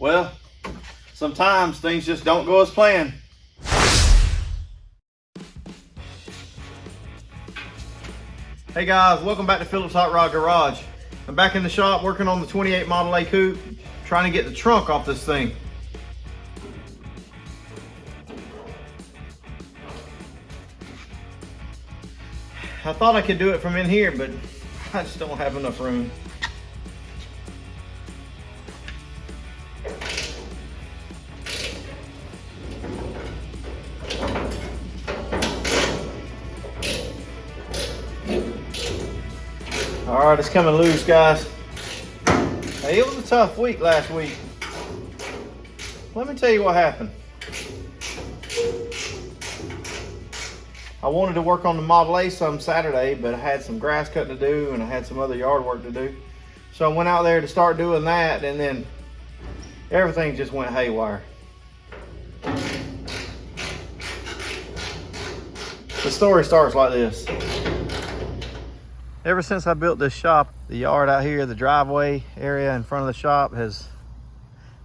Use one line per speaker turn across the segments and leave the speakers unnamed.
Well, sometimes things just don't go as planned. Hey guys, welcome back to Phillips Hot Rod Garage. I'm back in the shop working on the 28 Model A coupe, trying to get the trunk off this thing. I thought I could do it from in here, but I just don't have enough room. All right, it's coming loose, guys. Hey, it was a tough week last week. Let me tell you what happened. I wanted to work on the Model A some Saturday, but I had some grass cutting to do and I had some other yard work to do. So I went out there to start doing that, and then everything just went haywire. The story starts like this. Ever since I built this shop, the yard out here, the driveway area in front of the shop has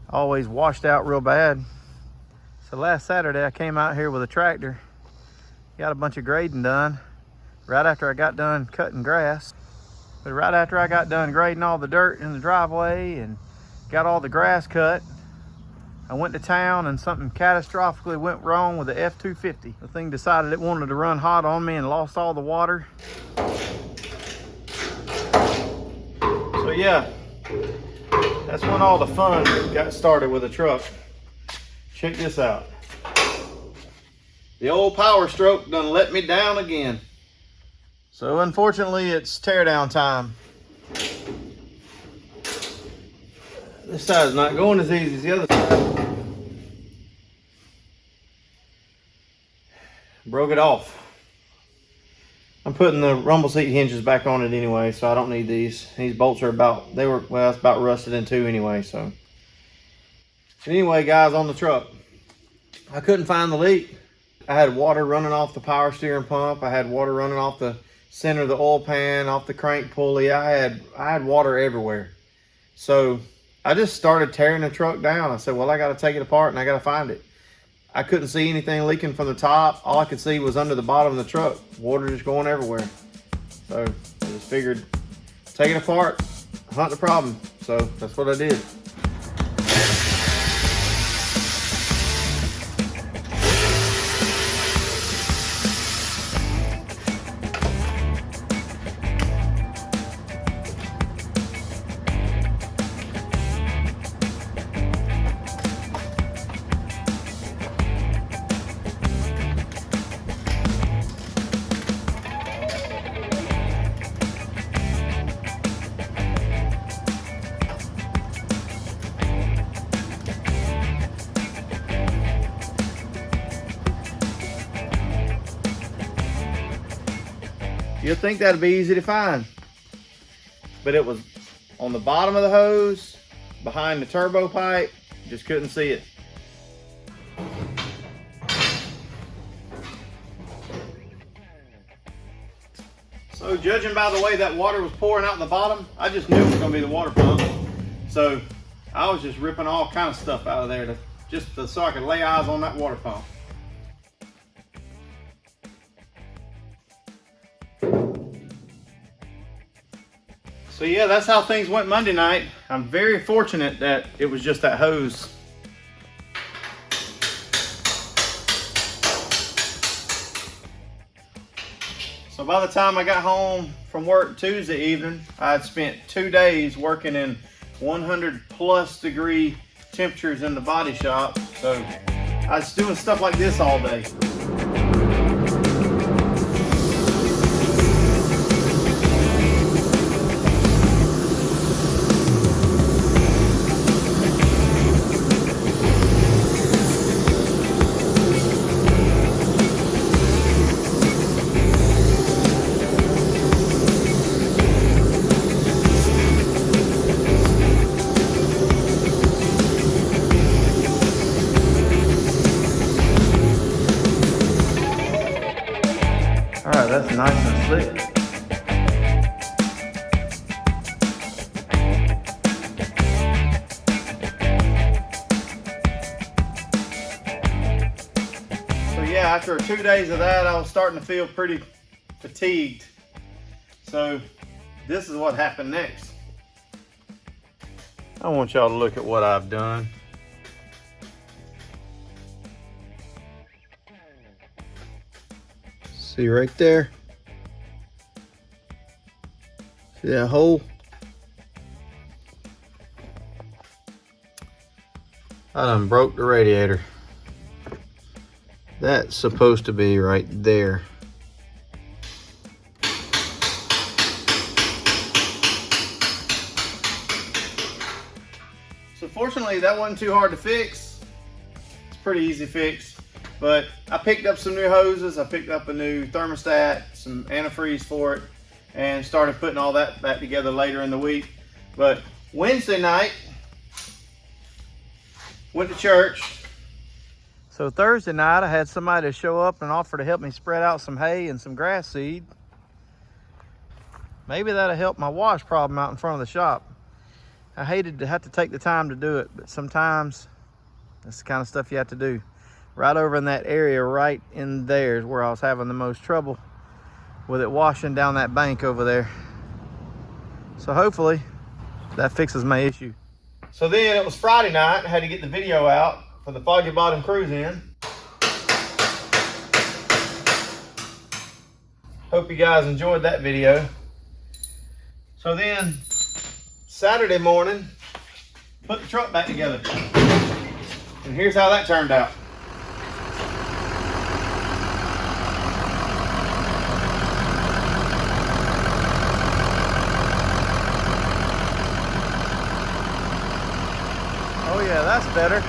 always washed out real bad. So last Saturday I came out here with a tractor, got a bunch of grading done right after I got done cutting grass. But right after I got done grading all the dirt in the driveway and got all the grass cut, I went to town and something catastrophically went wrong with the F-250. The thing decided it wanted to run hot on me and lost all the water. So yeah, that's when all the fun got started with the truck. Check this out. The old power stroke done let me down again. So unfortunately, it's teardown time. This side's not going as easy as the other side. Broke it off. I'm putting the rumble seat hinges back on it anyway, so I don't need these. These bolts are about, it's about rusted in two anyway, so. Anyway, guys, on the truck, I couldn't find the leak. I had water running off the power steering pump. I had water running off the center of the oil pan, off the crank pulley. I had water everywhere. So I just started tearing the truck down. I said, well, I got to take it apart and I got to find it. I couldn't see anything leaking from the top. All I could see was under the bottom of the truck. Water just going everywhere. So I just figured, take it apart, hunt the problem. So that's what I did. You'd think that'd be easy to find, but it was on the bottom of the hose, behind the turbo pipe. Just couldn't see it. So judging by the way that water was pouring out the bottom, I just knew it was gonna be the water pump. So I was just ripping all kind of stuff out of there so I could lay eyes on that water pump. So yeah, that's how things went Monday night. I'm very fortunate that it was just that hose. So by the time I got home from work Tuesday evening, I had spent 2 days working in 100+ degree temperatures in the body shop. So I was doing stuff like this all day. That's nice and slick. after 2 days of that, I was starting to feel pretty fatigued. So this is what happened next. I want y'all to look at what I've done. See right there? See that hole? I done broke the radiator. That's supposed to be right there. So fortunately, that wasn't too hard to fix. It's pretty easy fix. But I picked up some new hoses. I picked up a new thermostat, some antifreeze for it, and started putting all that back together later in the week. But Wednesday night, went to church. So Thursday night, I had somebody show up and offer to help me spread out some hay and some grass seed. Maybe that'll help my wash problem out in front of the shop. I hated to have to take the time to do it, but sometimes that's the kind of stuff you have to do. Right over in that area, right in there is where I was having the most trouble with it washing down that bank over there. So hopefully that fixes my issue. So then it was Friday night. I had to get the video out for the Foggy Bottom Cruise In. Hope you guys enjoyed that video. So then Saturday morning, put the truck back together. And here's how that turned out. Oh yeah, that's better.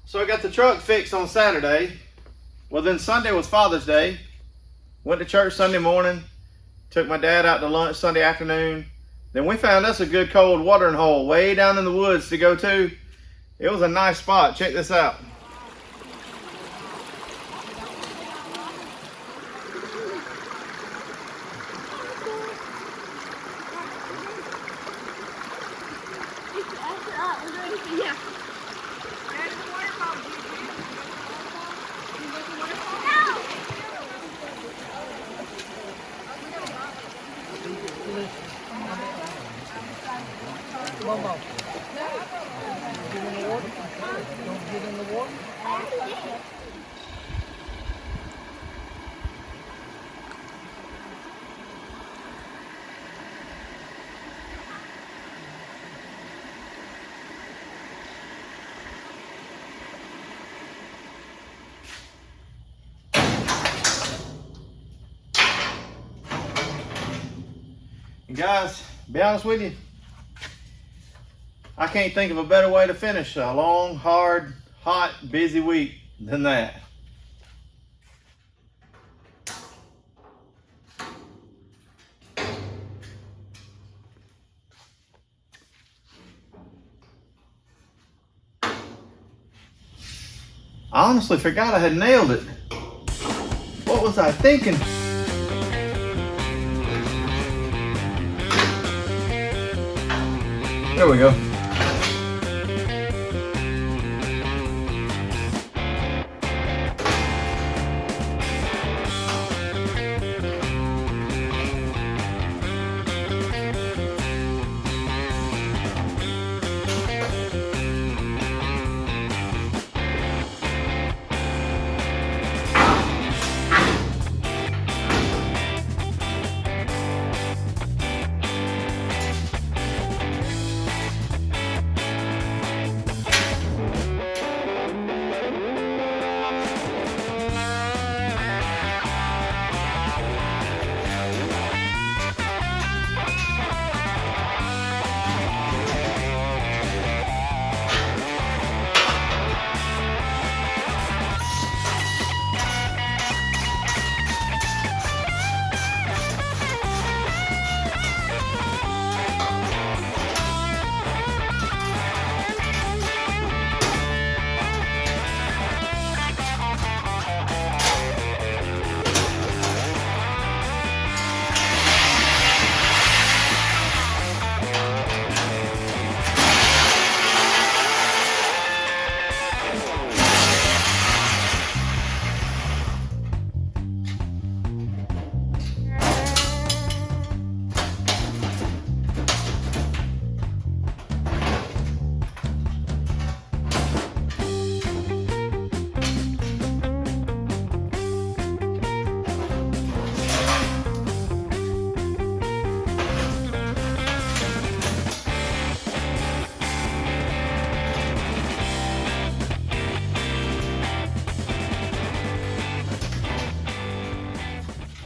So I got the truck fixed on Saturday. Well, then Sunday was Father's Day. Went to church Sunday morning. Took my dad out to lunch Sunday afternoon. Then we found us a good cold watering hole way down in the woods to go to. It was a nice spot. Check this out. And guys, be honest with you, I can't think of a better way to finish a long, hard, hot, busy week than that. I honestly forgot I had nailed it. What was I thinking? There we go.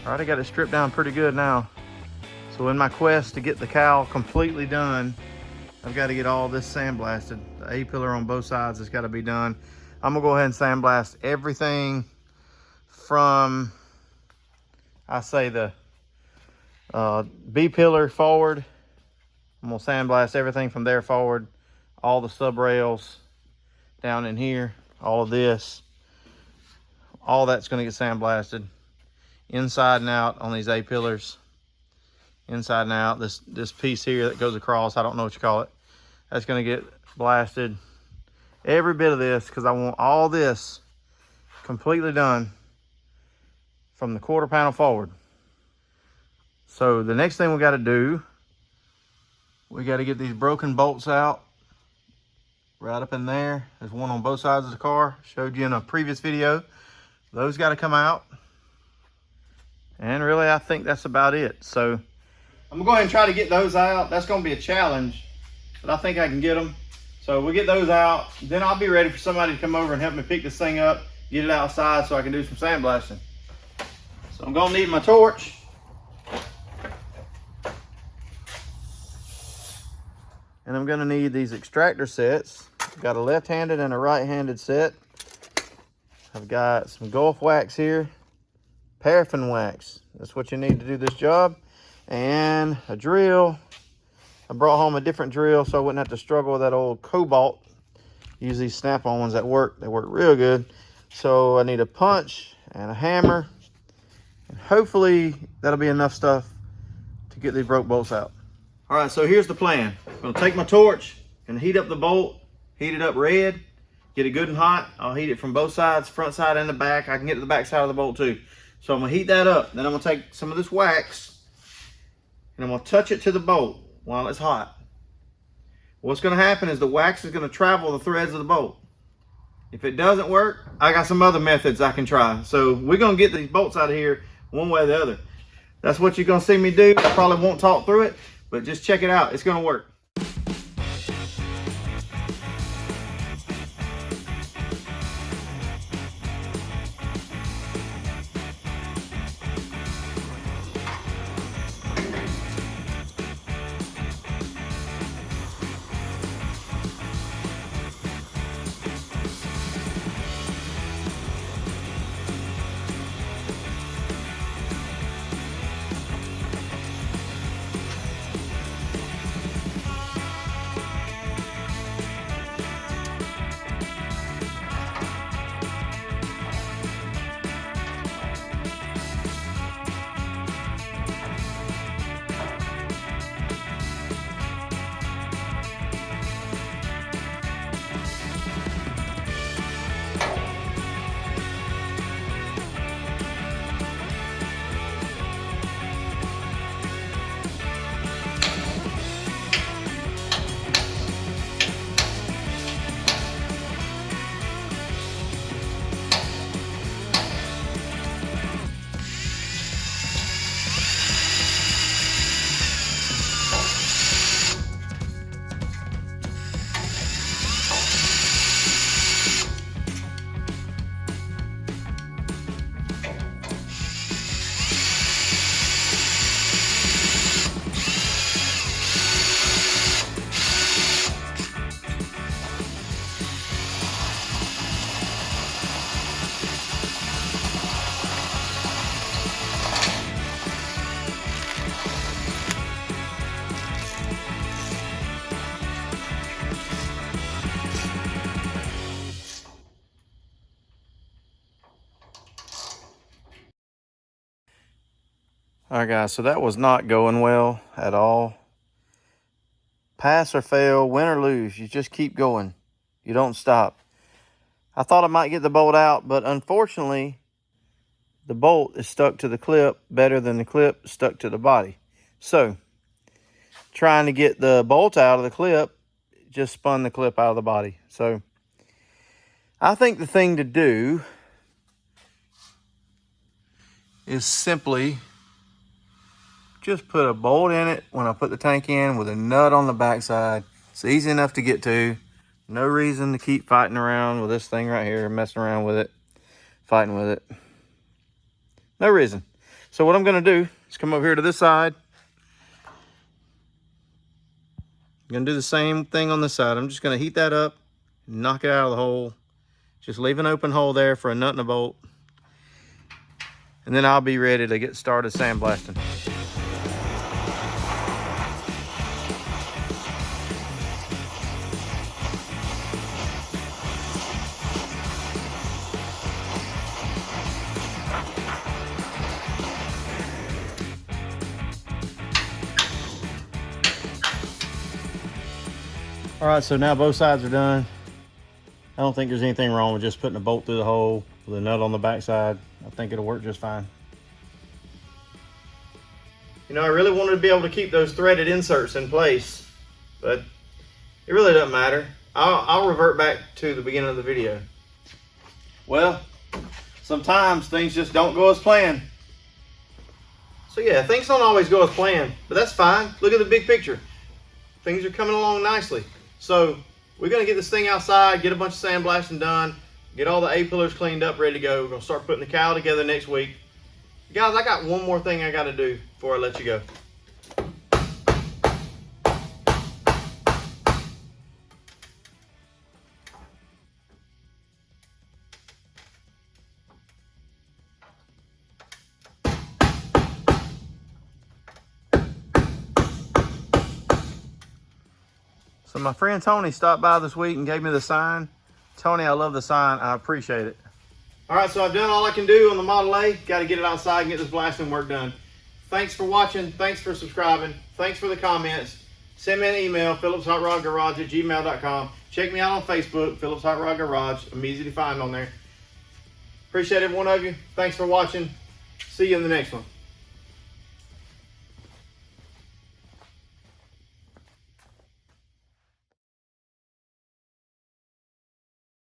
All right, I got it stripped down pretty good now. So in my quest to get the cowl completely done, I've got to get all this sandblasted. The A-pillar on both sides has got to be done. I'm gonna go ahead and sandblast everything from, I say the B-pillar forward. I'm gonna sandblast everything from there forward, all the sub rails down in here, all of this, all that's gonna get sandblasted inside and out on these A-pillars, inside and out. This piece here that goes across, I don't know what you call it, that's gonna get blasted. Every bit of this, because I want all this completely done from the quarter panel forward. So the next thing we got to do, we got to get these broken bolts out right up in there. There's one on both sides of the car, showed you in a previous video. Those got to come out. And really, I think that's about it. So I'm gonna go ahead and try to get those out. That's gonna be a challenge, but I think I can get them. So we'll get those out, then I'll be ready for somebody to come over and help me pick this thing up, get it outside so I can do some sandblasting. So I'm gonna need my torch. And I'm gonna need these extractor sets. I've got a left-handed and a right-handed set. I've got some Gulf wax here, paraffin wax. That's what you need to do this job. And a drill. I brought home a different drill so I wouldn't have to struggle with that old Cobalt. Use these snap-on ones that work. They work real good. So I need a punch and a hammer. And hopefully that'll be enough stuff to get these broke bolts out. All right, so here's the plan. I'm gonna take my torch and heat up the bolt, heat it up red, get it good and hot. I'll heat it from both sides, front side and the back. I can get to the back side of the bolt too. So I'm gonna heat that up. Then I'm gonna take some of this wax and I'm gonna touch it to the bolt while it's hot. What's gonna happen is the wax is gonna travel the threads of the bolt. If it doesn't work, I got some other methods I can try. So we're gonna get these bolts out of here one way or the other. That's what you're gonna see me do. I probably won't talk through it, but just check it out. It's gonna work. All right, guys, so that was not going well at all. Pass or fail, win or lose, you just keep going. You don't stop. I thought I might get the bolt out, but unfortunately, the bolt is stuck to the clip better than the clip stuck to the body. So, trying to get the bolt out of the clip just spun the clip out of the body. So, I think the thing to do is simply just put a bolt in it when I put the tank in with a nut on the backside. It's easy enough to get to. No reason to keep fighting around with this thing right here, messing around with it, fighting with it. No reason. So what I'm gonna do is come over here to this side. I'm gonna do the same thing on this side. I'm just gonna heat that up, knock it out of the hole. Just leave an open hole there for a nut and a bolt. And then I'll be ready to get started sandblasting. All right, so now both sides are done. I don't think there's anything wrong with just putting a bolt through the hole with a nut on the back side. I think it'll work just fine. You know, I really wanted to be able to keep those threaded inserts in place, but it really doesn't matter. I'll revert back to the beginning of the video. Well, sometimes things just don't go as planned. So yeah, things don't always go as planned, but that's fine. Look at the big picture. Things are coming along nicely. So we're gonna get this thing outside, get a bunch of sandblasting done, get all the A-pillars cleaned up, ready to go. We're gonna start putting the cowl together next week. Guys, I got one more thing I gotta do before I let you go. So my friend Tony stopped by this week and gave me the sign. Tony, I love the sign. I appreciate it. All right, so I've done all I can do on the Model A. Got to get it outside and get this blasting work done. Thanks for watching. Thanks for subscribing. Thanks for the comments. Send me an email, phillipshotrod@gmail.com. Check me out on Facebook, Phillips Hot Rod Garage. I'm easy to find on there. Appreciate every one of you. Thanks for watching. See you in the next one.